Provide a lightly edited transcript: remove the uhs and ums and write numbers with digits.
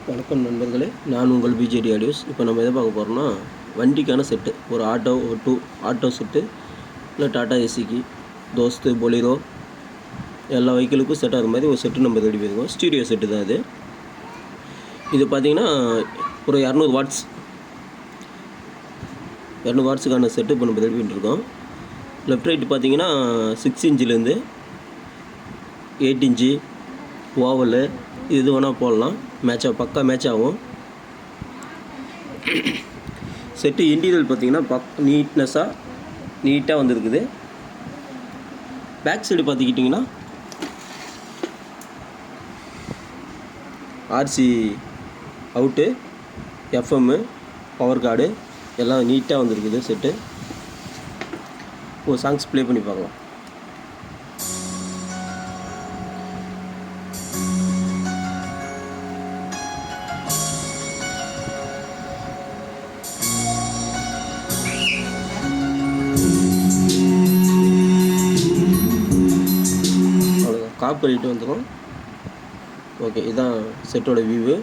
வணக்கம் நண்பர்களே, நான் உங்கள் பிஜேடி ஆடியோஸ். இப்போ நம்ம எதை பார்க்க போகிறோம்னா, வண்டிக்கான செட்டு. ஒரு ஆட்டோ செட்டு, இல்லை டாட்டா ஏசிக்கு, தோஸ்து, பொலிரோ எல்லா வெஹிக்கிளுக்கும் செட் ஆகிற மாதிரி ஒரு செட்டு நம்ம ரெடி பண்ணியிருக்கோம். ஸ்டீரியோ செட்டு தான் இது. இது பார்த்திங்கன்னா ஒரு 200 வாட்ஸுக்கான செட்டு இப்போ நம்ம ரெடி பண்ணிட்டுருக்கோம். லெஃப்ட் ரைட்டு பார்த்திங்கன்னா 6 இன்ச்சிலேருந்து 8 இன்ச்சு ஓவலு இது வேணால் போடலாம். பக்கா மேட்ச் ஆகும். செட்டு இன்டீரியல் பார்த்திங்கன்னா நீட்டாக வந்துருக்குது. பேக் சைடு பார்த்துக்கிட்டிங்கன்னா RC out, FM, power card எல்லாம் நீட்டாக வந்துருக்குது செட்டு. ஒரு சாங்ஸ் ப்ளே பண்ணி பார்க்கலாம். காப்பீட்டு வந்துடும். ஓகே, இதுதான் செட்டோட வியூவு.